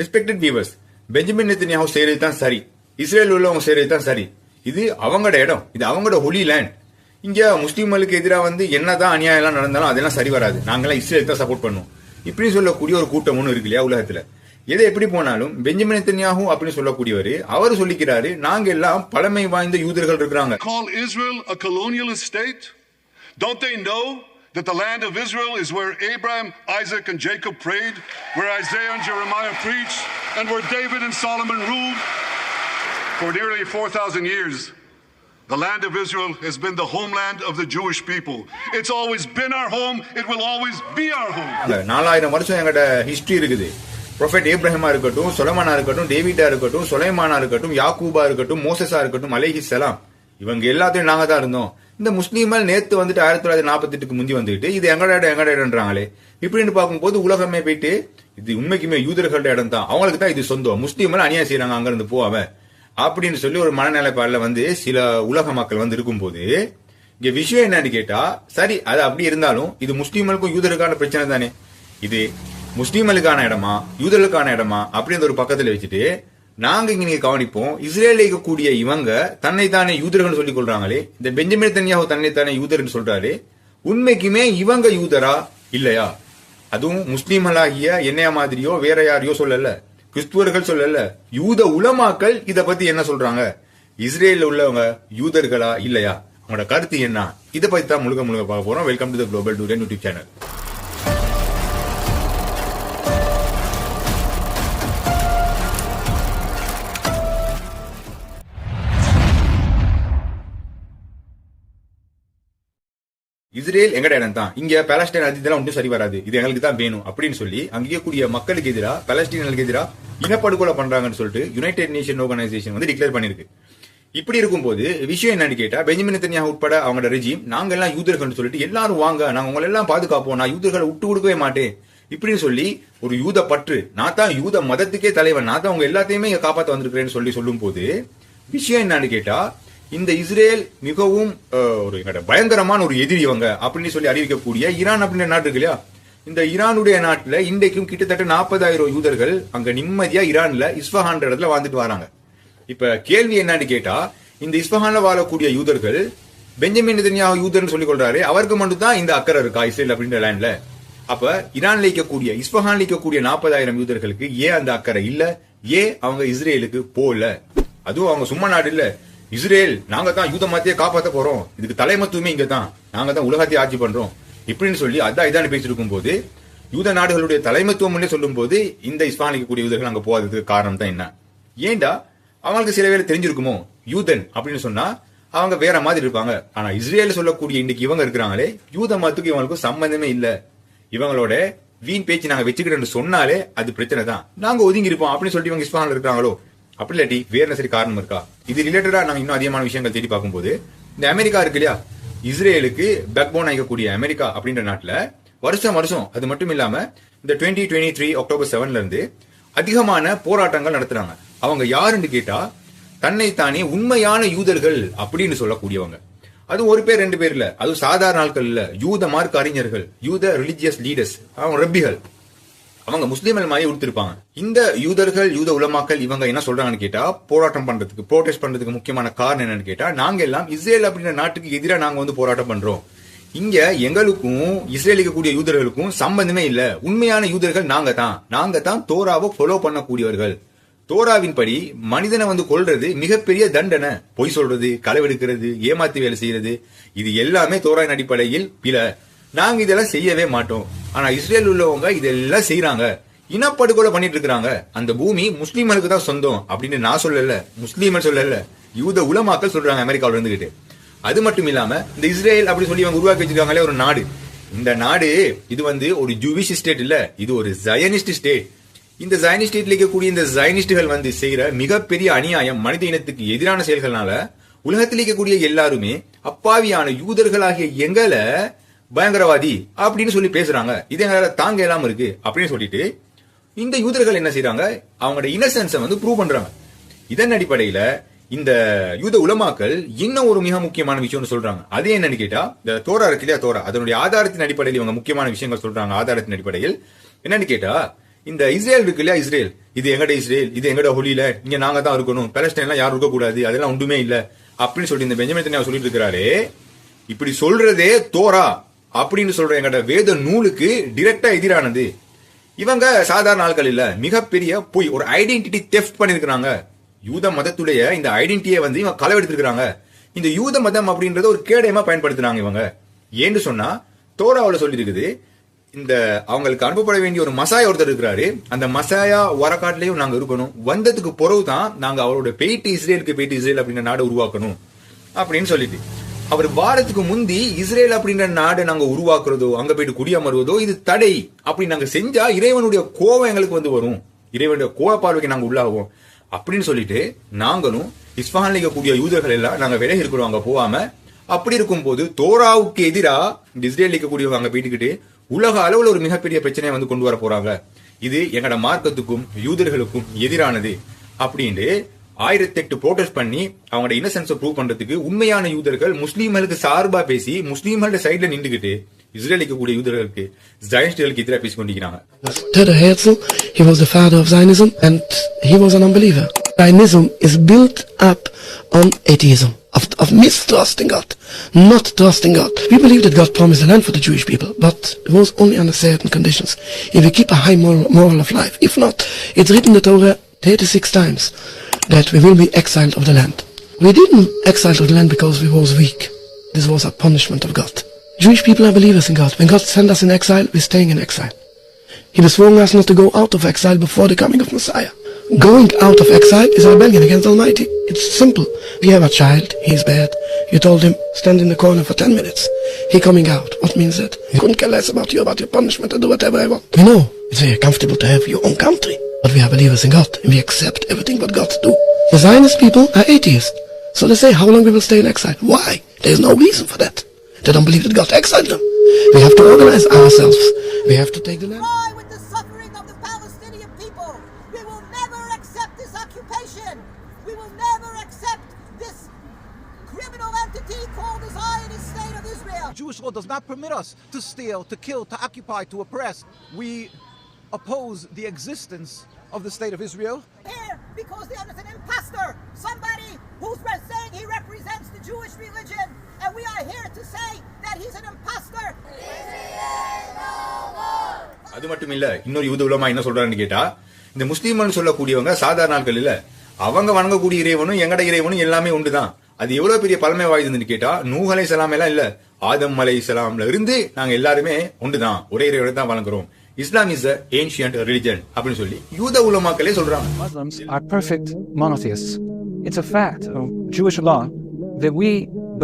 Respected viewers, Benjamin Netanyahu செய்யறது தான் சரி, இஸ்ரேல் உள்ளவங்க செய்யறது தான் சரி. இது அவங்களோட இடம், இது அவங்களோட ஹோலி லேண்ட். இங்க முஸ்லீம்களுக்கு எதிராக என்னதான் அநியாயம் எல்லாம் நடந்தாலும் அதெல்லாம் சரி வராது, நாங்கெல்லாம் இஸ்ரேலுக்கு தான் சப்போர்ட் பண்ணுவோம் இப்படி சொல்லக்கூடிய ஒரு கூட்டம் ஒன்று இருக்கு இல்லையா உலகத்துல. எதை எப்படி போனாலும் பெஞ்சமின் நெத்தன்யாஹூ அப்படின்னு சொல்லக்கூடியவர் அவர் சொல்லிக்கிறாரு, நாங்க எல்லாம் பழமை வாய்ந்த யூதர்கள் இருக்கிறாங்க. Call Israel a colonialist state? Don't they know that the land of Israel is where Abraham, Isaac and Jacob prayed, where Isaiah and Jeremiah preached, and where David and Solomon ruled for nearly 4,000 years? The land of Israel has been the homeland of the Jewish people. It's always been our home, it will always be our home. 4000 வருஷம் எங்கட history இருக்குது. Prophet ஏப்ரஹிமா இருக்கட்டும், சொலமானா இருக்கட்டும், டேவிடா இருக்கட்டும், சுலைமானா இருக்கட்டும், யாக்கூபா இருக்கட்டும், மோசஸா இருக்கட்டும், அலைஹிஸ்ஸலாம், இவங்க எல்லாத்தையும் நாங்க தான் இருந்தோம். இந்த முஸ்லீம்கள் நேத்து 1948க்கு முந்தி வந்துட்டு இது எங்கட இடம்ன்றாங்களே. இப்படின்னு பார்க்கும்போது உலகமே போயிட்டு இது உண்மைக்குமே யூதர்களோட இடம் தான், அவங்களுக்கு தான் இது சொந்தம், முஸ்லீம்கள் அநியாயம் செய்யறாங்க அங்க இருந்து போவாம அப்படின்னு சொல்லி ஒரு மனநிலைப்பாடுல சில உலக மக்கள் இருக்கும்போது இங்க விஷயம் என்னன்னு கேட்டா, சரி அது அப்படி இருந்தாலும் இது முஸ்லீம்களுக்கும் யூதருக்கான பிரச்சனை தானே. இது முஸ்லீம்களுக்கான இடமா யூதர்களுக்கான இடமா அப்படின்னு ஒரு பக்கத்துல வச்சுட்டு நாங்க இங்க நீங்க கவனிப்போம். இஸ்ரேல இருக்கக்கூடிய இவங்க தன்னைத்தானே யூதர்கள் சொல்லிக் கொள்றாங்களே, இந்த பெஞ்சமின் நெத்தன்யாஹூ தன்னைத்தானே யூதர்னு சொல்றாரு, உண்மைக்குமே இவங்க யூதரா இல்லையா? அதுவும் முஸ்லீம்களாகிய என்னைய மாதிரியோ வேற யாரையோ சொல்லல, கிறிஸ்துவர்கள் சொல்லல, யூத உலமாக்கள் இத பத்தி என்ன சொல்றாங்க? இஸ்ரேல உள்ளவங்க யூதர்களா இல்லையா? உங்களோட கருத்து என்ன? இதை பத்தி தான் முழுக்க பார்க்க போறோம். Welcome to the global durian YouTube channel. Israel எங்கட இடம் தான், இங்க பாலஸ்டைன் அதெல்லாம் ஒன்றும் சரி வராது, இது எங்களுக்கு தான் வேணும் அப்படின்னு சொல்லி அங்கே கூடிய மக்களுக்கு எதிராக, பாலஸ்தீனர்களுக்கு எதிராக இனப்படுகொலை பண்றாங்கன்னு சொல்லிட்டு யுனைடெட் நேஷன் ஆர்கனைசேஷன் டிக்ளேர் பண்ணிருக்கு. இப்படி இருக்கும்போது விஷயம் என்னன்னு கேட்டா, பெஞ்சமின் நெத்தன்யாஹூ உட்பட அவங்களோட ரெஜிம் நாங்க எல்லாம் யூதர்கள் சொல்லிட்டு எல்லாரும் வாங்க, நாங்க உங்களை எல்லாம் பாதுகாப்போம், நான் யூதர்களை விட்டு கொடுக்கவே மாட்டேன் இப்படின்னு சொல்லி ஒரு யூத பற்று, நான் தான் யூத மதத்துக்கே தலைவன், நான் தான் உங்க எல்லாத்தையுமே இங்க காப்பாற்ற வந்திருக்கிறேன்னு சொல்லும் போது விஷயம் என்னன்னு கேட்டா, இந்த இஸ்ரேல் மிகவும் ஒரு பயங்கரமான ஒரு எதிரி இவங்க அப்படின்னு சொல்லி அறிவிக்கக்கூடிய ஈரான் அப்படின்ற நாட்டு இருக்கு இல்லையா, இந்த ஈரானுடைய நாட்டுல இன்றைக்கும் கிட்டத்தட்ட 40,000 யூதர்கள் அங்க நிம்மதியா ஈரான்ல இஸ்ஃபஹான் இடத்துல வாழ்ந்துட்டு வராங்க. இப்ப கேள்வி என்னன்னு கேட்டா, இந்த இஸ்ஃபஹான்ல வாழக்கூடிய யூதர்கள் பெஞ்சமின் நெத்தன்யாஹூ யூதர்னு சொல்லிக் கொள்றாரு, அவருக்கு மட்டும் தான் இந்த அக்கறை இருக்கா இஸ்ரேல் அப்படின்ற லேண்ட்ல? அப்ப ஈரான்ல இருக்கக்கூடிய இஸ்ஃபஹான்ல இருக்கக்கூடிய 40,000 யூதர்களுக்கு ஏன் அந்த அக்கறை இல்ல? ஏன் அவங்க இஸ்ரேலுக்கு போல? அதுவும் அவங்க சும்மா நாடு இல்ல, இஸ்ரேல் நாங்க தான் யூத மதத்தையே காப்பாற்ற போறோம், இதுக்கு தலைமத்துவமே இங்க தான், நாங்க தான் உலகத்தையே ஆட்சி பண்றோம் இப்படின்னு சொல்லி இதான் பேசிருக்கும் போது, யூத நாடுகளுடைய தலைமத்துவம் சொல்லும் போது இந்த இஸ்லாமிக் கூடிய யூதர்கள் அங்க போவதுக்கு காரணம் தான் என்ன? ஏண்டா அவங்களுக்கு சில வேலை தெரிஞ்சிருக்குமோ, யூதன் அப்படின்னு சொன்னா அவங்க வேற மாதிரி இருப்பாங்க. ஆனா இஸ்ரேல் சொல்லக்கூடிய இன்னைக்கு இவங்க இருக்கிறாங்களே, யூத மதத்துக்கு இவங்களுக்கு சம்பந்தமே இல்ல, இவங்களோட வீண் பேச்சு நாங்க வச்சுக்கிறேன்னு சொன்னாலே அது பிரச்சனை தான், நாங்க ஒதுங்கி இருப்போம் அப்படின்னு சொல்லிட்டு இவங்க இஸ்லாமில் இருக்கிறாங்களோ? அப்படி இல்லாட்டி வேற சரி காரணம் இருக்கா? இது ரிலேட்டடா நாங்க இன்னும் அதிகமான விஷயங்கள் தேடி பார்க்கும்போது, இந்த அமெரிக்கா இருக்கு இல்லையா, இஸ்ரேலுக்கு பேக் போன் ஆகக்கூடிய அமெரிக்கா அப்படின்ற நாட்டுல வருஷம் அது மட்டும் இல்லாம இந்த 2023 அக்டோபர் 7ல இருந்து அதிகமான போராட்டங்கள் நடத்துறாங்க. அவங்க யாருன்னு கேட்டா, தன்னைத்தானே உண்மையான யூதர்கள் அப்படின்னு சொல்லக்கூடியவங்க. அது ஒரு பேர் ரெண்டு பேர் இல்ல, அது சாதாரண ஆட்கள் இல்ல, யூத மார்க்க அறிஞர்கள், யூத ரிலிஜியஸ் லீடர்ஸ், அவங்க ரப்பிகள், அவங்க முஸ்லீம்கள் மாதிரி உடுத்திருப்பாங்க. இந்த யூதர்கள் யூத உலமாக்கள் இவங்க என்ன சொல்றாங்கன்னு கேட்டா, போராட்டம் பண்றதுக்கு ப்ரோட்டெஸ்ட் பண்றதுக்கு முக்கியமான காரணம் என்னன்னு கேட்டா, நாங்க எல்லாம் இஸ்ரேல் அப்படின்ற நாட்டுக்கு எதிராக நாங்க போராட்டம் பண்றோம், இங்க எங்களுக்கும் இஸ்ரேலுக்கு கூடிய யூதர்களுக்கும் சம்பந்தமே இல்ல, உண்மையான யூதர்கள் நாங்க தான் தோராவை ஃபாலோ பண்ணக்கூடியவர்கள், தோராவின் படி மனிதனை கொல்றது மிகப்பெரிய தண்டனை, பொய் சொல்றது, களவெடுக்கிறது, ஏமாத்தி வேலை செய்யறது, இது எல்லாமே தோராவின் அடிப்படையில் பிழை, நாங்க இதெல்லாம் செய்யவே மாட்டோம். ஆனா இஸ்ரேல் உள்ளவங்க இதெல்லாம் செய்யறாங்க, இனப்படுகொலை பண்ணிட்டு இருக்காங்க, அந்த பூமி முஸ்லீம்களுக்கு தான் சொந்தம் அப்படின்னு நான் சொல்லல, முஸ்லீம்கள் சொல்லல, யூத உலமாக்கள் சொல்றாங்க அமெரிக்காவில இருந்துகிட்டு. அது மட்டும் இல்லாம இந்த இஸ்ரேல் அப்படி சொல்லி அவங்க உருவாக்கி வச்சிருக்காங்களே ஒரு நாடு, இந்த நாடு இது ஒரு ஜூவிஷ் ஸ்டேட் இல்ல, இது ஒரு ஜயனிஸ்ட் ஸ்டேட். இந்த ஜயனிஸ்ட் ஸ்டேட்ல இருக்கக்கூடிய இந்த ஜயனிஸ்டுகள் செய்யற மிகப்பெரிய அநியாயம், மனித இனத்துக்கு எதிரான செயல்கள்னால உலகத்தில் இருக்கக்கூடிய எல்லாருமே அப்பாவியான யூதர்களாகிய எங்களை பயங்கரவாதி அப்படின்னு சொல்லி பேசுறாங்க, இது எங்களால தாங்க இல்லாம இருக்கு அப்படின்னு சொல்லிட்டு இந்த யூதர்கள் என்ன செய்யறாங்க, அவங்களோட இன்னசென்ஸை ப்ரூவ் பண்றாங்க. இதன் அடிப்படையில இந்த யூத உலமாக்கள் இன்னும் ஒரு மிக முக்கியமான விஷயம்னு சொல்றாங்க. அது என்னன்னு கேட்டா, இந்த தோரா இருக்கு இல்லையா, தோரா அதனுடைய ஆதாரத்தின் அடிப்படையில் இவங்க முக்கியமான விஷயங்கள் சொல்றாங்க. ஆதாரத்தின் அடிப்படையில் என்னன்னு கேட்டா, இந்த இஸ்ரேல் இருக்கு இல்லையா, இஸ்ரேல் இது எங்கட இஸ்ரேல், இது எங்கட ஹொலியில, இங்க நாங்க தான் இருக்கணும், பாலஸ்டைன்லாம் யாரும் இருக்க கூடாது, அதெல்லாம் ஒன்றுமே இல்ல அப்படின்னு சொல்லி இந்த பெஞ்சமின் நெத்தன்யாஹூ சொல்லிட்டு இருக்கிறாரு. இப்படி சொல்றதே தோரா அப்படின்னு சொல்ற எங்கட வேத நூலுக்கு டிரெக்டா எதிரானது. இவங்க சாதாரண ஆட்கள் இல்ல, மிகப்பெரிய பொய், ஒரு ஐடென்டிட்டி தெஃப்ட் பண்ணிருக்காங்க. யூத மதத்துடைய இந்த ஐடென்டிட்டியை வந்து இவங்க களவெடுத்திருக்காங்க. இந்த யூத மதம் அப்படின்றத ஒரு கேடயமா பயன்படுத்துறாங்க இவங்க. ஏன்னு சொன்னா தோராவுல சொல்லி இருக்குது, இந்த அவங்களுக்கு அனுப்பப்பட வேண்டிய ஒரு மசாயா ஒருத்தர் இருக்கிறாரு, அந்த மசாயா வரக்காட்டிலையும் நாங்க இருக்கணும், வந்ததுக்கு பிறகுதான் நாங்க அவரோட போயிட்டு இஸ்ரேலுக்கு போயிட்டு இஸ்ரேல் அப்படின்ற நாடு உருவாக்கணும் அப்படின்னு சொல்லிட்டு, அவர் வாரத்துக்கு முந்தி இஸ்ரேல் அப்படின்ற நாடு நாங்க உருவாக்குறதோ அங்க போயிட்டு குடியமருவதோ இது தடை, அப்படி நாங்க செஞ்சா இறைவனுடைய கோபம் எங்களுக்கு வந்து வரும், இறைவனுடைய கோப பார்வைக்கு நாங்க உள்ளாகும் அப்படின்னு சொல்லிட்டு நாங்களும் இஸ்ஃபஹான்ல இருக்கக்கூடிய யூதர்கள் எல்லாம் நாங்க விலகி இருக்கிறோம் அங்க போகாம. அப்படி இருக்கும் போது தோராவுக்கு எதிராக இஸ்ரேல் இருக்கக்கூடியவங்க அங்க போயிட்டு உலக அளவுல ஒரு மிகப்பெரிய பிரச்சனையை வந்து கொண்டு வர போறாங்க. இது எங்கட மார்க்கத்துக்கும் யூதர்களுக்கும் எதிரானது அப்படின்னு 1008 ப்ரோட்டஸ்ட் பண்ணி அவங்களோட இன்னசென்ஸை ப்ரூவ் பண்றதுக்கு உண்மையான யூதர்கள் முஸ்லீம்களுக்கு சார்பா பேசி முஸ்லீம்களோட சைட்ல நின்றுகிட்டு இஸ்ரேலுக்கு கூடிய யூதர்களுக்கு ஜாயிஸ்டுகளுக்கு எதிராக பேசி கொண்டிருக்கிறாங்க. Theodor Herzl, he was the father of Zionism and he was an unbeliever. Zionism is built up on atheism, of mistrusting God, not trusting God. We believe that God promised the land for the Jewish people, but it was only under certain conditions. If we keep a high moral of life. If not, it's written in the Torah 36 times that we will be exiled of the land. We didn't exile of the land because we was weak. This was a punishment of God. Jewish people are believers in God. When God sent us in exile, we're staying in exile. He was warning us not to go out of exile before the coming of Messiah. Going out of exile is a rebellion against Almighty. It's simple. We have a child, he's bad. You told him, stand in the corner for 10 minutes. He coming out. What means that? He couldn't care less about your punishment, and do whatever I want. We know it's very comfortable to have your own country. But we are believers in God, and we accept everything what God do. The Zionist people are atheists. So they say, how long we will stay in exile? Why? There's no reason for that. They don't believe that God exiled them. We have to organize ourselves. We have to take the land. Cry with the suffering of the Palestinian people. We will never accept this occupation. We will never accept this criminal entity called the Zionist State of Israel. Jewish law does not permit us to steal, to kill, to occupy, to oppress. We oppose the existence of the state of Israel. Here because there is an imposter, somebody who's saying he represents the Jewish religion, and we are here to say that he's an imposter. அது மட்டும் இல்ல, இன்னொரு யூத உலமா என்ன சொல்றான்னு கேட்டா, இந்த முஸ்லீம்னு சொல்லக்கூடியவங்க சாதாரண ஆட்கள் இல்ல, அவங்க வணங்கக்கூடிய இறைவனும் எங்கட இறைவனும் எல்லாமே ஒன்றுதான். அது எவ்வளவு பெரிய பழமை வாய்ந்ததுன்னு கேட்டா, நூஹ் அலைஹிஸ்ஸலாம் எல்லாம் இல்ல, ஆதம் அலைஹிஸ்ஸலாம்ல இருந்து நாங்க எல்லாருமே ஒன்றுதான், ஒரே இறைவனை தான் வணங்குறோம். Islam is an ancient religion அப்படின்னு சொல்லி யூத உலமாக்களே சொல்றாங்க. Muslims are perfect monotheists. It's a fact of Jewish law that we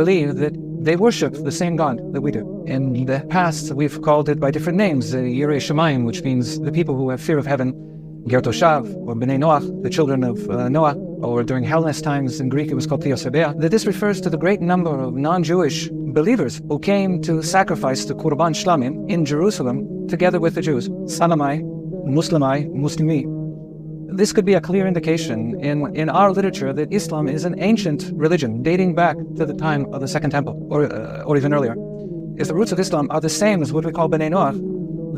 believe that they worship the same God that we do. In the past, we've called it by different names, Yirei Shamayim, which means the people who have fear of heaven, Ger Toshav, or Bnei Noach, the children of Noah, or during Hellenist times in Greek it was called Theosebea, that this refers to the great number of non-Jewish believers who came to sacrifice the Qurban Shlamim in Jerusalem together with the Jews. Salamai, Muslimai, Muslimi. This could be a clear indication in our literature that Islam is an ancient religion dating back to the time of the Second Temple, or even earlier. If the roots of Islam are the same as what we call Bnei Noach,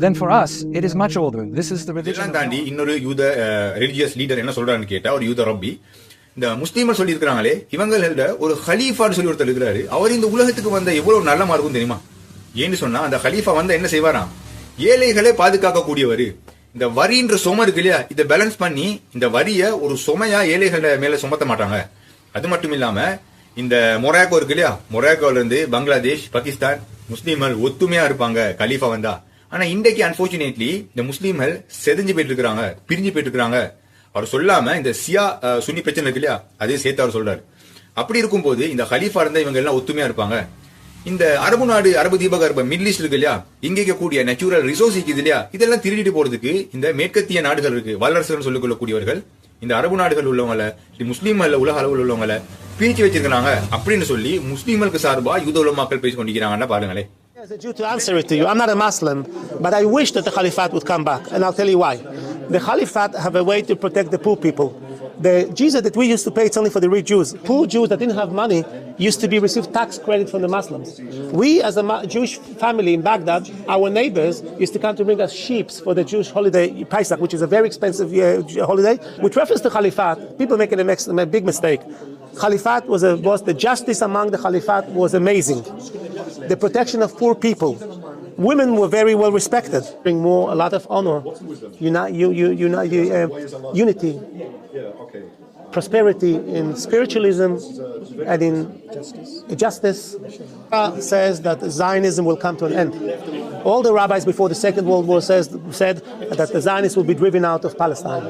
then for us it is much older. This is the religion. இதெல்லாம் தாண்டி இன்னொரு யூத religious leader என்ன சொல்றான்னு கேட்டா, ஒரு யூத ரப்பி, இந்த முஸ்லீம்கள் சொல்லி இருக்கிறாங்களே இவங்கள ஒரு ஹலீஃபான்னு சொல்லி ஒருத்தர் இருக்கிறாரு, அவர் இந்த உலகத்துக்கு வந்த எவ்வளவு நல்லமா இருக்கும் தெரியுமா? ஏன்னு சொன்னா அந்த ஹலீஃபா வந்தா என்ன செய்வாராம், ஏழைகளை பாதுகாக்க கூடியவர். இந்த வரின்ற சுமை இருக்கு இல்லையா, இதை பேலன்ஸ் பண்ணி இந்த வரிய ஒரு சுமையா ஏழைகளை மேல சுமத்த மாட்டாங்க. அது மட்டும் இல்லாம இந்த மொராக்கோ இருக்கு இல்லையா, மொராக்கோல இருந்து பங்களாதேஷ், பாகிஸ்தான் முஸ்லீம்கள் ஒத்துமையா இருப்பாங்க கலீஃபா வந்தா. ஆனா இன்றைக்கு அன்பார்ச்சுனேட்லி இந்த முஸ்லீம்கள் செதஞ்சு போயிட்டு இருக்காங்க, பிரிஞ்சு போயிட்டு இருக்காங்க. அவர் சொல்லாம இந்த சியா சுன்னி பிரச்சனை இருக்கு இல்லையா, அதே சேர்த்து அவர் சொல்றாரு. அப்படி இருக்கும் போது இந்த ஹலீஃபா இருந்தா இவங்க எல்லாம் ஒத்துமையா இருப்பாங்க. இந்த அரபு நாடு, அரபு தீபகற்ப மிடில் ஈஸ்ட் இருக்கு இல்லையா, இங்க கூடிய நேச்சுரல் ரிசோர்ஸ் இருக்குது இல்லையா, இதெல்லாம் திருடிட்டு போறதுக்கு இந்த மேற்கத்திய நாடுகள் இருக்கு, வல்லரசுகள் சொல்லிக் கொள்ளக்கூடியவர்கள் இந்த அரபு நாடுகள் உள்ளவங்களை, முஸ்லீம்கள் உலக அளவில் உள்ளவங்களை பிரிச்சு வச்சிருக்காங்க அப்படின்னு சொல்லி முஸ்லீம்களுக்கு சார்பா யூத உலமாக்கள் பேசி கொண்டிருக்கிறாங்கன்னா பாருங்களேன். As a Jew, to answer it to you, I'm not a Muslim, but I wish that the Caliphate would come back, and I'll tell you why. The Caliphate have a way to protect the poor people. The Jesus that we used to pay, it's only for the rich Jews. Poor Jews that didn't have money used to receive tax credit from the Muslims. We, as a Jewish family in Baghdad, our neighbors used to come to bring us sheep for the Jewish holiday Pesach, which is a very expensive holiday. With reference to Caliphate, people making a big mistake. Caliphate was the justice among the Caliphate was amazing. The protection of poor people. Women were very well respected. Bring a lot of honor, unity, prosperity in spiritualism and in justice. Says that Zionism will come to an end. All the rabbis before the Second World War said that the Zionists will be driven out of Palestine,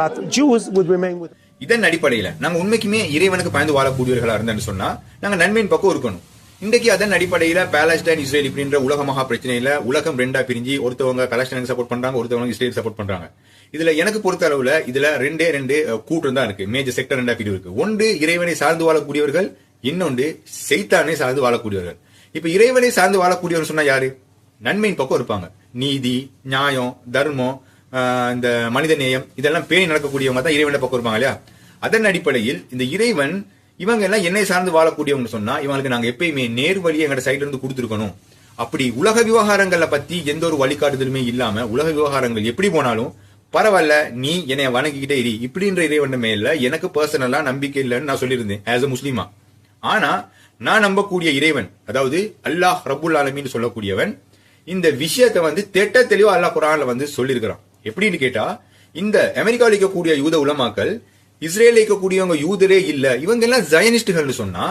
but Jews would remain with. இதன் அடிப்படையில நாங்க உண்மைக்குமே இறைவனுக்கு பயந்து வாழக்கூடியவர்களா இருந்தேன்னு சொன்னா நாங்க நன்மையின் பக்கம் இருக்கணும். இன்றைக்கு அதன் அடிப்படையில பாலஸ்டைன் இஸ்ரேல் இப்படின்ற உலக மகா பிரச்சனையில உலகம் ரெண்டா பிரிஞ்சு ஒருத்தவங்க பாலஸ்டைனுக்கு சப்போர்ட் பண்றாங்க, ஒருத்தவங்க இஸ்ரேல் சப்போர்ட் பண்றாங்க. இதுல எனக்கு பொறுத்த அளவுல இதுல ரெண்டு கூட்டம் தான் இருக்கு. மேஜர் செக்டர் ரெண்டா பிரிவு இருக்கு. ஒன்று இறைவனை சார்ந்து வாழக்கூடியவர்கள், இன்னொன்று செய்தானை சார்ந்து வாழக்கூடியவர்கள். இப்ப இறைவனை சார்ந்து வாழக்கூடியவர்கள் சொன்னா யாரு? நன்மையின் பக்கம் இருப்பாங்க. நீதி, நியாயம், தர்மம், இந்த மனித நேயம் இதெல்லாம் பேணி நடக்கக்கூடியவங்க தான் இறைவனை பக்கம் இருப்பாங்க இல்லையா? அதன் அடிப்படையில் இந்த இறைவன் இவங்க எல்லாம் என்னை சார்ந்து வாழக்கூடியவங்க சொன்னா இவங்களுக்கு நாங்க எப்பயுமே நேர் வழியை எங்க சைட்ல இருந்து கொடுத்துருக்கணும். அப்படி உலக விவகாரங்களை பத்தி எந்த ஒரு வழிகாட்டுதலுமே இல்லாம உலக விவகாரங்கள் எப்படி போனாலும் பரவாயில்ல, நீ என்னை வணங்கிக்கிட்டே இரு இப்படின்ற இறைவன் மேல எனக்கு பர்சனலா நம்பிக்கை இல்லைன்னு நான் சொல்லியிருந்தேன் ஆஸ் அ முஸ்லீமா. ஆனா நான் நம்பக்கூடிய இறைவன், அதாவது அல்லாஹ் ரப்புல் ஆலமீன் சொல்லக்கூடியவன், இந்த விஷயத்தை தெட்ட தெளிவா அல்லாஹ் குர்ஆன்ல சொல்லியிருக்கிறான். எப்படின்னு கேட்டா, இந்த அமெரிக்காவில் இருக்கக்கூடிய யூத உலமாக்கள் இஸ்ரேல் இருக்கக்கூடியவங்க யூதரே இல்ல, இவங்க எல்லாம் ஜயனிஸ்டுகள் சொன்னா,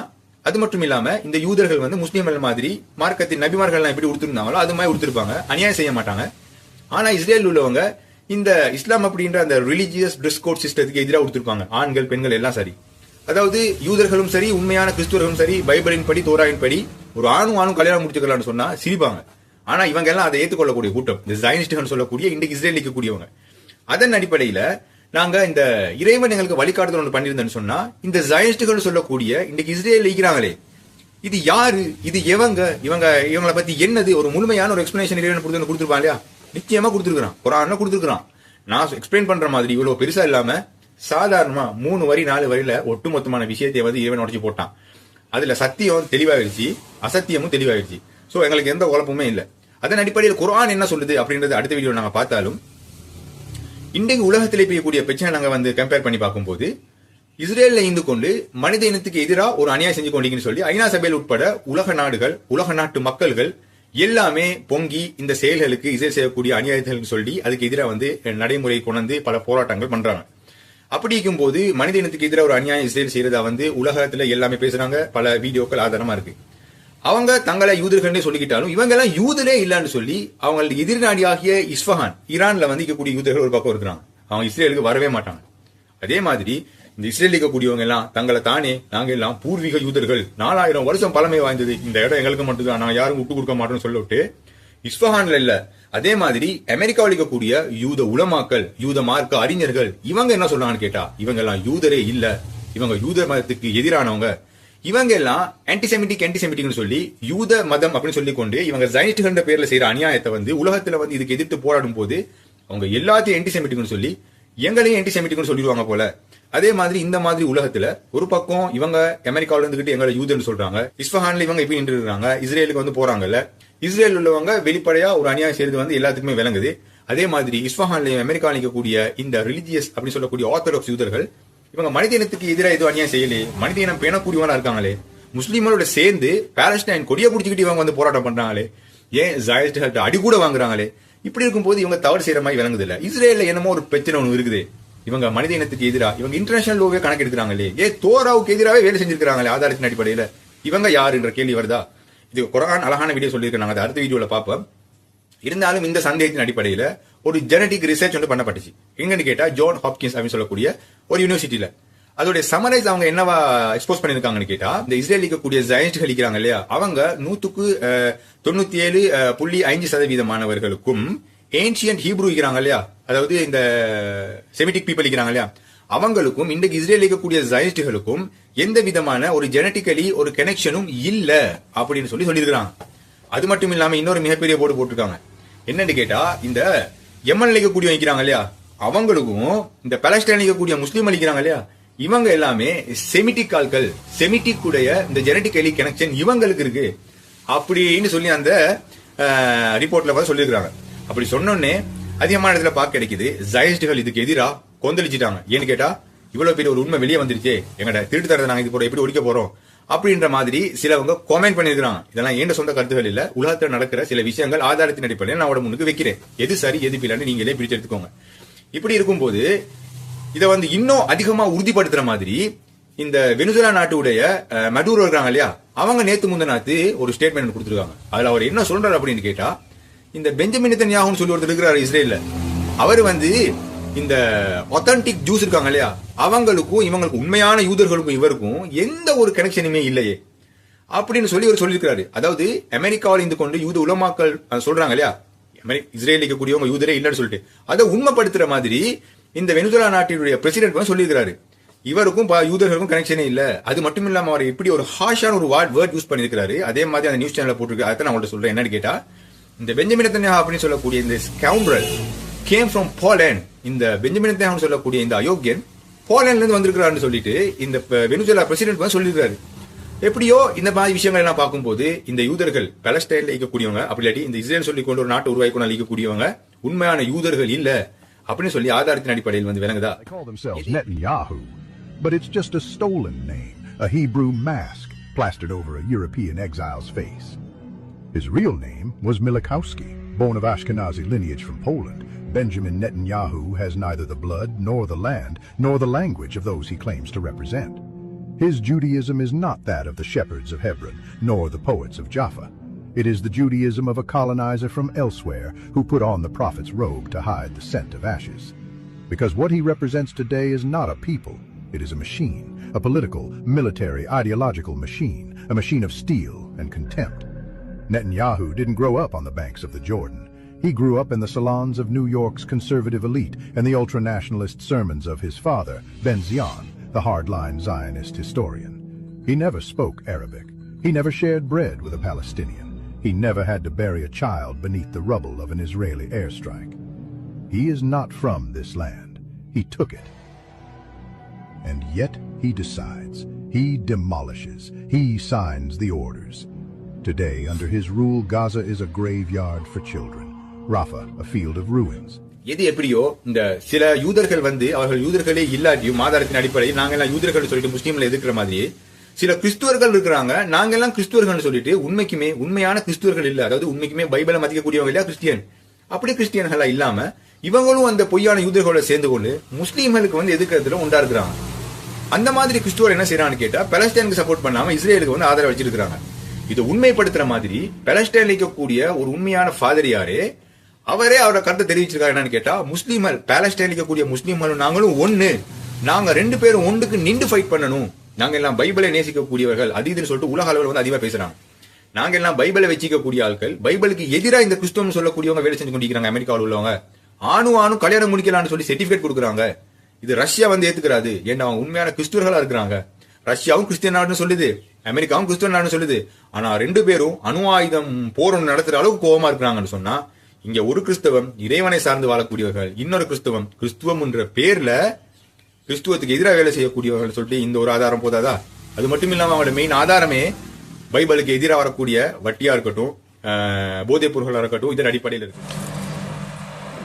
அது மட்டும் இல்லாம இந்த யூதர்கள் முஸ்லீம்கள் மாதிரி மார்க்கத்தின் நபிமார்கள் எப்படி உடுத்திருந்தாங்களோ அது மாதிரி உடுத்திருப்பாங்க, அநியாயம் செய்ய மாட்டாங்க. ஆனா இஸ்ரேல் உள்ளவங்க இந்த இஸ்லாம் அப்படின்ற அந்த ரிலிஜியஸ் ட்ரெஸ் கோட் சிஸ்டத்துக்கு எதிராக உடுத்திருப்பாங்க. ஆண்கள் பெண்கள் எல்லாம் சரி, அதாவது யூதர்களும் சரி உண்மையான கிறிஸ்துவர்களும் சரி பைபிளின் படி தோராயின் படி ஒரு ஆணும் கல்யாணம் முடிச்சுக்கலாம்னு சொன்னா சிரிப்பாங்க. ஆனா இவங்க எல்லாம் அதை ஏற்றுக்கொள்ளக்கூடிய கூட்டம் இந்த ஜயனிஸ்டுகள் சொல்லக்கூடிய இன்றைக்கு இஸ்ரேல் இருக்கக்கூடியவங்க. அதன் அடிப்படையில நாங்க இந்த இறைவன் எங்களுக்கு வழிகாட்டுதல் ஒன்று பண்ணியிருந்தேன்னு சொன்னா, இந்த ஜயனிஸ்டுகள் சொல்லக்கூடிய இன்றைக்கு இஸ்ரேல் இருக்கிறாங்களே, இது யாரு, இது இவங்களை பத்தி என்னது, ஒரு முழுமையான ஒரு எக்ஸ்பிளனேஷன் இறைவன் கொடுத்துருப்பான் இல்லையா? நிச்சயமா கொடுத்துருக்கான், குர்ஆன்ல கொடுத்துருக்கான். நான் எக்ஸ்பிளைன் பண்ற மாதிரி இவ்வளவு பெருசா இல்லாம சாதாரணமா 3 வரி 4 வரியில ஒட்டுமொத்தமான விஷயத்தை இறைவன் உடச்சி போட்டான். அதுல சத்தியம் தெளிவாயிருச்சு, அசத்தியமும் தெளிவாயிருச்சு. சோ எங்களுக்கு எந்த குழப்பமே இல்லை. அதன் அடிப்படையில் குர்ஆன் என்ன சொல்லுது அப்படின்றது அடுத்த வீடியோ நாங்க பார்த்தாலும், இன்றைக்கு உலகத்திலே பெய்யக்கூடிய பிரச்சனை நாங்க கம்பேர் பண்ணி பார்க்கும்போது, இஸ்ரேல்ல இருந்து கொண்டு மனித இனத்துக்கு எதிராக ஒரு அநியாயம் செஞ்சு கொண்டீங்கன்னு சொல்லி ஐநா சபையில் உட்பட உலக நாடுகள் உலக நாட்டு மக்கள்கள் எல்லாமே பொங்கி இந்த செயல்களுக்கு இஸ்ரேல் செய்யக்கூடிய அநியாயங்கள் சொல்லி அதுக்கு எதிராக நடைமுறை கொண்டு பல போராட்டங்கள் பண்றாங்க. அப்படி இருக்கும்போது மனித இனத்துக்கு எதிராக ஒரு அநியாயம் இஸ்ரேல் செய்யறதா உலகத்துல எல்லாமே பேசுறாங்க, பல வீடியோக்கள் ஆதாரமா இருக்கு. அவங்க தங்களை யூதர்கள்னே சொல்லிக்கிட்டாலும் இவங்க எல்லாம் யூதரே இல்லன்னு சொல்லி அவங்களுக்கு எதிர்நாடியாகிய இஸ்ஃபஹான் ஈரான்ல இருக்கக்கூடிய யூதர்கள் ஒரு பக்கம் இருக்கிறாங்க, அவங்க இஸ்ரேலுக்கு வரவே மாட்டாங்க. அதே மாதிரி இந்த இஸ்ரேல் இருக்கக்கூடியவங்க எல்லாம் தங்களை தானே நாங்க எல்லாம் பூர்வீக யூதர்கள், 4000 வருஷம் பழமை வாய்ந்தது, இந்த இடம் எங்களுக்கு மட்டும்தான், நான் யாரும் விட்டு கொடுக்க மாட்டோம்னு சொல்லிவிட்டு இஸ்ஃபஹான்ல இல்ல, அதே மாதிரி அமெரிக்காவில் இருக்கக்கூடிய யூத உலமாக்கள் யூத மார்க்க அறிஞர்கள் இவங்க என்ன சொல்றாங்கன்னு கேட்டா, இவங்க எல்லாம் யூதரே இல்ல, இவங்க யூத மதத்துக்கு எதிரானவங்க, இவங்க எல்லாம் ஆன்டிசெமிட்டிக் சொல்லி யூத மதம் அப்படின்னு சொல்லி கொண்டு இவங்க ஜைனிஸ்டுகள் பேர்ல செய்யற அநியாயத்தை உலகத்துல இதுக்கு எதிர்த்து போராடும் போது அவங்க எல்லாத்தையும் ஆன்டிசெமிட்டிக்னு சொல்லி எங்களையும் ஆன்டிசெமிட்டிக்னு சொல்லிடுவாங்க போல. அதே மாதிரி இந்த மாதிரி உலகத்துல ஒரு பக்கம் இவங்க அமெரிக்காவில இருந்துகிட்டு எங்களை யூதர்னு சொல்றாங்க, இஸ்ஃபஹான்ல இவங்க இப்படி நின்று இருக்காங்க, இஸ்ரேலுக்கு போறாங்கல்ல, இஸ்ரேல் உள்ளவங்க வெளிப்படையா ஒரு அநியாயம் செய்யறது எல்லாத்துக்குமே விளங்குது. அதே மாதிரி இஸ்ஃபஹான்லயும் அமெரிக்காவில் இருக்கக்கூடிய இந்த ரிலிஜியஸ் அப்படின்னு சொல்லக்கூடிய ஆர்த்தடாக்ஸ் யூதர்கள் இவங்க மனித இனத்துக்கு எதிராக எதுவும் அநியாயம் செய்யலே, மனித இனம் பேணக்கூடியவங்களா இருக்காங்களே, முஸ்லீம்களோட சேர்ந்து பாலஸ்டைன் கொடியை பிடிச்சிக்கிட்டு இவங்க போராட்டம் பண்றாங்களே, ஏன் ஜாயிஸ்ட் அடி கூட வாங்குறாங்களே, இப்படி இருக்கும்போது இவங்க தவறு செய்யற மாதிரி விளங்குது இல்ல. இஸ்ரேல்ல என்னமோ ஒரு பிரச்சனை ஒன்று இருக்குது, இவங்க மனித இனத்துக்கு எதிராக இவங்க இன்டர்நேஷனல் லோவே கணக்கு எடுக்கிறாங்களே, தோராவுக்கு எதிராகவே வேலை செஞ்சிருக்காங்களே ஆதாரத்தின் அடிப்படையில, இவங்க யாருன்ற கேள்வி வருதா? இது குர்ஆன் அழகான வீடியோ சொல்லியிருக்காங்க, அடுத்த வீடியோல பாப்போம். இருந்தாலும் இந்த சந்தேகத்தின் அடிப்படையில ஒரு ஜெனடிக் ரிசர்ச் பண்ணப்பட்டுச்சு. எங்கன்னு கேட்டா ஜான் ஹாப்கின்ஸ் அப்படின்னு சொல்லக்கூடிய ஒரு யூனிவர்சிட்டியில அதோட சமரைஸ் அவங்க என்னவா எக்ஸ்போஸ் பண்ணிருக்காங்கன்னு கேட்டா, இந்த இஸ்ரேல் இருக்கக்கூடிய ஜயனிஸ்டுகள் இருக்கிறாங்க இல்லையா, அவங்க 97.5% ஏன்ஷியன்ட் ஹீப்ரூ இருக்கிறாங்க இல்லையா, அதாவது இந்த செமிட்டிக் பீப்பிள் இருக்கிறாங்க இல்லையா, அவங்களுக்கும் இன்றைக்கு இஸ்ரேல் இருக்கக்கூடிய ஜயனிஸ்டுகளுக்கும் எந்த விதமான ஒரு ஜெனட்டிக்கலி ஒரு கனெக்ஷனும் இல்ல அப்படின்னு சொல்லியிருக்கிறாங்க. அது மட்டும் இல்லாம இன்னொரு மிகப்பெரிய போர்டு போட்டிருக்காங்க. என்னன்னு கேட்டா, இந்த எமன்ல இருக்கக்கூடிய வைக்கிறாங்க இல்லையா, அவங்களுக்கும் இந்த பாலஸ்டைன்ல இருக்கக்கூடிய முஸ்லீம் அளிக்கிறாங்க இல்லையா, இவங்க எல்லாமே செமிட்டிக் ஆட்கள். செமிட்டிக் உடைய இந்த ஜெனடிக்கலி கனெக்ஷன் இவங்களுக்கு இருக்கு அப்படின்னு சொல்லி அந்த ரிப்போர்ட்ல சொல்லியிருக்காங்க. அப்படி சொன்னோன்னே அதிகமான இடத்துல பார்க்க கிடைக்குது ஜயஸ்டுகள் இதுக்கு எதிரா கொந்தளிச்சிட்டாங்க. ஏன்னு கேட்டா, இவ்வளவு பெரிய ஒரு உண்மை வெளியே வந்துருச்சு, எங்கட திருட்டு தரதை நாங்க இது போற எப்படி ஒழிக்க போறோம் அப்படின்ற மாதிரி சிலவங்க கமெண்ட் பண்ணிருக்காங்க. இதெல்லாம் ஏண்ட சொந்த கருத்துகள் இல்ல, உலகத்தில் நடக்கிற சில விஷயங்கள் ஆதாரத்தின் அடிப்படையில் நான் முன்னுக்கு வைக்கிறேன். எது சரி எது பிள்ளைன்னு நீங்களே பிரிச்சு எடுத்துக்கோங்க. இப்படி இருக்கும்போது இதை இன்னும் அதிகமா உறுதிப்படுத்துற மாதிரி இந்த வெனிசுலா நாட்டுடைய மடூரோ இருக்காங்க இல்லையா, அவங்க நேத்து முந்தநாத்து ஒரு ஸ்டேட்மெண்ட் கொடுத்திருக்காங்க. அதுல அவர் என்ன சொல்றாரு அப்படின்னு கேட்டா, இந்த பெஞ்சமின் நெதன்யாஹுன்னு சொல்லி ஒருத்தர் இருக்கிறார் இஸ்ரேல்ல, அவர் இந்த ஒத்தன்டிக் ஜூஸ் இருக்காங்க இல்லையா, அவங்களுக்கும் இவங்களுக்கு உண்மையான யூதர்களுக்கும் இவருக்கும் எந்த ஒரு கனெக்ஷனுமே இல்லையே அப்படின்னு சொல்லி அவர் சொல்லியிருக்காரு. அதாவது அமெரிக்காவில் இருந்து கொண்டு யூத உலமாக்கள் சொல்றாங்க இல்லையா, இஸ்ரேலுக்கு கூடியவங்க யூதரே இல்லைன்னு சொல்லிட்டு அதை உண்மைப்படுத்துற மாதிரி இந்த வெனிசுலா நாட்டினுடைய பிரசிடென்ட் சொல்லியிருக்கிறாரு, இவருக்கும் யூதர்களுக்கும் கனெக்ஷனே இல்ல. அது மட்டும் இல்லாம அவர் இப்படி ஒரு ஹாஷான ஒரு வேர்ட் யூஸ் பண்ணிருக்காரு. அதே மாதிரி அந்த நியூஸ் சேனல்ல போட்டிருக்கு. அதை நான் உங்கள்ட்ட சொல்றேன். என்னன்னு கேட்டா, இந்த பெஞ்சமின் நெதன்யாஹு அப்படின்னு சொல்லக்கூடிய இந்த ஸ்கவுண்டரல் கேம் ஃப்ரம் போலண்ட். இந்த பெஞ்சமின் நெதன்யாஹு சொல்லக்கூடிய இந்த அயோக்கியன் போலண்ட்ல இருந்து வந்திருக்கிறாருன்னு சொல்லிட்டு இந்த வெனிசுலா பிரசிடென்ட் சொல்லியிருக்காரு. எப்படியோ இந்த மாதிரி விஷயங்கள் எல்லாம் பார்க்கும்போது இந்த யூதர்கள் பாலஸ்டைன்ல இருக்கக்கூடியவங்க, அப்படி இல்லாட்டி இந்த இஸ்ரேல் சொல்லி கொண்டு ஒரு நாட்டை உருவாக்கி கொண்டு இருக்கக்கூடியவங்க உண்மையான யூதர்கள் இல்ல அப்படின்னு சொல்லி ஆதாரத்தின் அடிப்படையில் விளங்குதா? They call themselves Netanyahu, but it's just a stolen name, a Hebrew mask plastered over a European exile's face. His real name was Milikowski, born of Ashkenazi lineage from Poland. Benjamin Netanyahu has neither the blood nor the land nor the language of those he claims to represent. His Judaism is not that of the shepherds of Hebron nor the poets of Jaffa. It is the Judaism of a colonizer from elsewhere who put on the prophet's robe to hide the scent of ashes. Because what he represents today is not a people, it is a machine, a political, military, ideological machine, a machine of steel and contempt. Netanyahu didn't grow up on the banks of the Jordan. He grew up in the salons of New York's conservative elite and the ultra-nationalist sermons of his father, Ben Zion, the hardline Zionist historian. He never spoke Arabic. He never shared bread with a Palestinian. He never had to bury a child beneath the rubble of an Israeli airstrike. He is not from this land. He took it. And yet he decides. He demolishes. He signs the orders. Today, under his rule, Gaza is a graveyard for children. Rafah, a field of ruins. எது எப்படியோ இந்த சில யூதர்கள் அவர்கள் யூதர்களே இல்லாட்டியும் ஆதாரத்தின் அடிப்படையில் நாங்க எல்லாம் யூதர்கள் சொல்லிட்டு முஸ்லீம்ல எதிர்க்கிற மாதிரி சில கிறிஸ்துவர்கள் இருக்கிறாங்க. நாங்க எல்லாம் கிறிஸ்துவர்கள் சொல்லிட்டு உண்மைக்குமே உண்மையான கிறிஸ்துவர்கள் இல்ல, அதாவது உண்மைக்குமே பைபிளை மதிக்கக்கூடியவங்க இல்லையா கிறிஸ்டியன், அப்படி கிறிஸ்டியன்களா இல்லாம இவங்களும் அந்த பொய்யான யூதர்களோட சேர்ந்து கொண்டு முஸ்லீம்களுக்கு எதிர்க்கிறதுல உண்டா இருக்கிறாங்க. அந்த மாதிரி கிறிஸ்துவர் என்ன செய்யறான்னு கேட்டா, பாலஸ்டைனுக்கு சப்போர்ட் பண்ணாம இஸ்ரேலுக்கு ஆதரவு வச்சிருக்காங்க. இது உண்மைப்படுத்துற மாதிரி பாலஸ்டைன்ல இருக்கக்கூடிய ஒரு உண்மையான ஃபாதரியாரே அவரே அவரோட கருத்தை தெரிவிச்சிருக்காரு. என்னன்னு கேட்டா, முஸ்லீம்கள் பாலஸ்டைன்ல இருக்கக்கூடிய முஸ்லீம்களும் நாங்களும் ஒண்ணு, நாங்க ரெண்டு பேரும் ஒன்றுக்கு நின்று ஃபைட் பண்ணணும், நாங்க எல்லாம் பைபிளை நேசிக்கக்கூடியவர்கள் அது இதுன்னு சொல்லிட்டு உலக அளவில் அதிகமா பேசுறாங்க. நாங்க எல்லாம் பைபிளை வச்சிக்கக்கூடிய ஆட்கள், பைபிளுக்கு எதிராக இந்த கிறிஸ்துவம் சொல்லக்கூடியவங்க வேலை செஞ்சு கொண்டிருக்கிறாங்க. அமெரிக்காவில் உள்ளவங்க ஆணு கல்யாணம் முடிக்கலாம்னு சொல்லி சர்டிபிகேட் கொடுக்குறாங்க. இது ரஷ்யா ஏத்துக்கிறாது, ஏன்னா அவங்க உண்மையான கிறிஸ்துவர்களா இருக்கிறாங்க. ரஷ்யாவும் கிறிஸ்டியன் நாடுன்னு சொல்லுது, அமெரிக்காவும் கிறிஸ்துவ நாடுன்னு சொல்லுது. ஆனா ரெண்டு பேரும் அணு ஆயுதம் போர் நடத்துற அளவுக்கு கோபமா இருக்கிறாங்கன்னு சொன்னா, இங்க ஒரு கிறிஸ்தவம் இறைவனை சார்ந்து வாழக்கூடியவர்கள், இன்னொரு கிறிஸ்துவம் என்ற பேர்ல கிறிஸ்துவத்துக்கு எதிராக வேலை செய்யக்கூடியவர்கள் சொல்லிட்டு இந்த ஒரு ஆதாரம் போதாதா? அது மட்டும் இல்லாம அவங்களோட மெயின் ஆதாரமே பைபிளுக்கு எதிராக வரக்கூடிய வட்டியா இருக்கட்டும், போதைப் பொருள்களா இருக்கட்டும், இதன் அடிப்படையில் இருக்கு.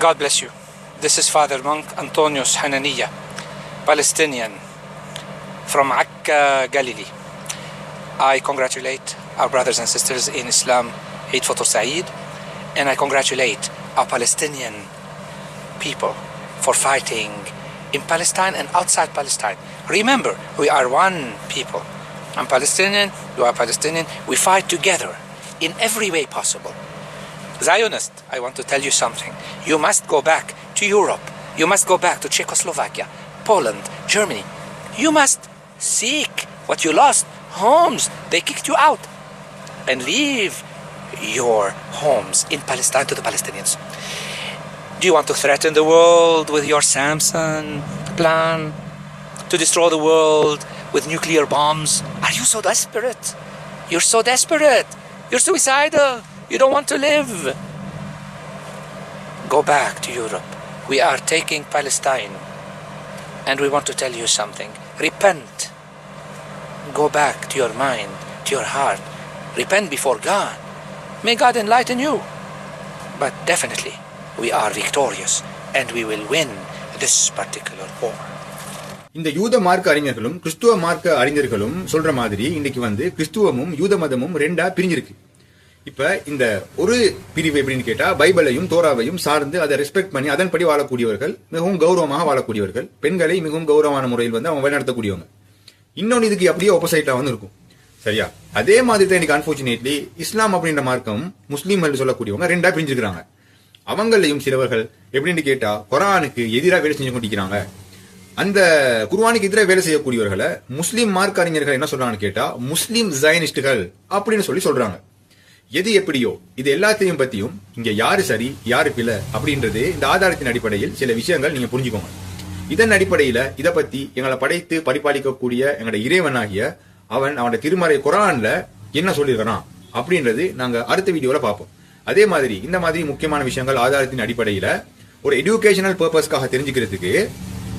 God bless you. This is Father Monk Antonius Hananiya, Palestinian from Akka, Galilee. I congratulate our brothers and sisters in Islam, Eid Fitr Saeed, and I congratulate our Palestinian people for fighting in Palestine and outside Palestine. Remember, we are one people. I'm Palestinian, you are Palestinian. We fight together in every way possible. Zionist, I want to tell you something. You must go back to Europe. You must go back to Czechoslovakia, Poland, Germany. You must seek what you lost. Homes, they kicked you out. And leave your homes in Palestine to the Palestinians. Do you want to threaten the world with your Samson plan to destroy the world with nuclear bombs? Are you so desperate? You're so desperate. You're suicidal. You don't want to live. Go back to Europe. we are taking Palestine. And we want to tell you something. Repent. Go back to your mind, to your heart. Repent before God. May God enlighten you. But definitely, we are victorious and we will win this particular war. இந்த யூத மார்க்க அறிஞர்களும் கிறிஸ்துவ மார்க்க அறிஞர்களும் சொல்ற மாதிரி இன்னைக்கு கிறிஸ்துவமும் யூத மதமும் ரெண்டா பிரிஞ்சிருக்கு. இப்ப இந்த ஒரு பிரிவு எப்படின்னு கேட்டா, பைபிளையும் தோராவையும் சார்ந்து அதை ரெஸ்பெக்ட் பண்ணி அதன்படி வாழக்கூடியவர்கள், மிகவும் கௌரவமாக வாழக்கூடியவர்கள், பெண்களை மிகவும் கௌரவமான முறையில் அவங்க வழிநடத்தக்கூடியவங்க. இன்னொன்னு இதுக்கு அப்படியே ஆப்போசைட்டா இருக்கும். சரியா? அதே மாதிரி தான் இன்னைக்கு அன்பார்ச்சுனேட்லி இஸ்லாம் அப்படின்ற மார்க்கம் முஸ்லீம்கள் சொல்லக்கூடியவங்க ரெண்டா பிரிஞ்சிருக்கிறாங்க. அவங்களையும் சிலவர்கள் எப்படின்னு கேட்டா குர்ஆனுக்கு எதிராக வேலை செஞ்சு கொண்டிருக்கிறாங்க. அந்த குர்ஆனுக்கு எதிராக வேலை செய்யக்கூடியவர்களை முஸ்லீம் மார்க்க அறிஞர்கள் என்ன சொல்றாங்கன்னு கேட்டா முஸ்லீம் ஜைனிஸ்டுகள் அப்படின்னு சொல்றாங்க. எது எப்படியோ இது எல்லாத்தையும் பத்தியும் இங்க யாரு சரி யாரு பிழை அப்படின்றது இந்த ஆதாரத்தின் அடிப்படையில் சில விஷயங்கள் நீங்க புரிஞ்சுக்கோங்க. இதன் அடிப்படையில இத பத்தி எங்களை படைத்து பரிபாலிக்கக்கூடிய எங்களுடைய இறைவனாகிய அவனோட திருமறை குர்ஆன்ல என்ன சொல்லியிருக்கிறான் அப்படின்றது நாங்க அடுத்த வீடியோல பார்ப்போம். அதே மாதிரி இந்த மாதிரி முக்கியமான விஷயங்கள் ஆதாரத்தின் அடிப்படையில ஒரு எஜுகேஷனல் பர்பஸ்க்காக தெரிஞ்சுக்கிறதுக்கு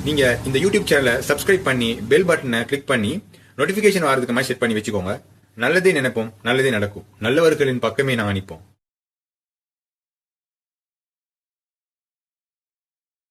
நீங்க இந்த யூடியூப் சேனலை சப்ஸ்கிரைப் பண்ணி பெல் பட்டனை கிளிக் பண்ணி நோட்டிபிகேஷன் வரதுக்கு மாதிரி செட் பண்ணி வச்சுக்கோங்க. நல்லதே நினைப்போம், நல்லதே நடக்கும், நல்லவர்களின் பக்கமே நாங்கள் நிற்போம்.